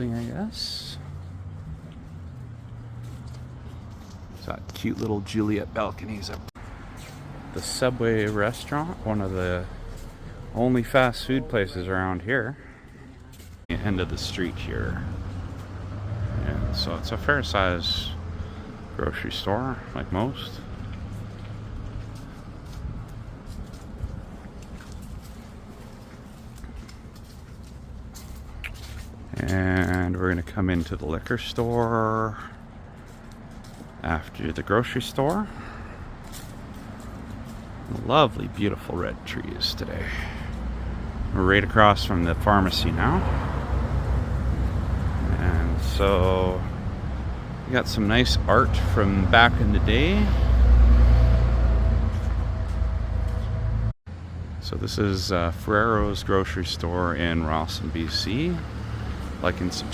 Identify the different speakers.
Speaker 1: I guess. It's got cute little Juliet balconies up. The Subway restaurant, one of the only fast food places around here. The end of the street here. And so it's a fair size grocery store, like most. And we're gonna come into the liquor store after the grocery store. Lovely, beautiful red trees today. We're right across from the pharmacy now. And so we got some nice art from back in the day. So this is Ferrero's grocery store in Rossland, BC. Like and subscribe.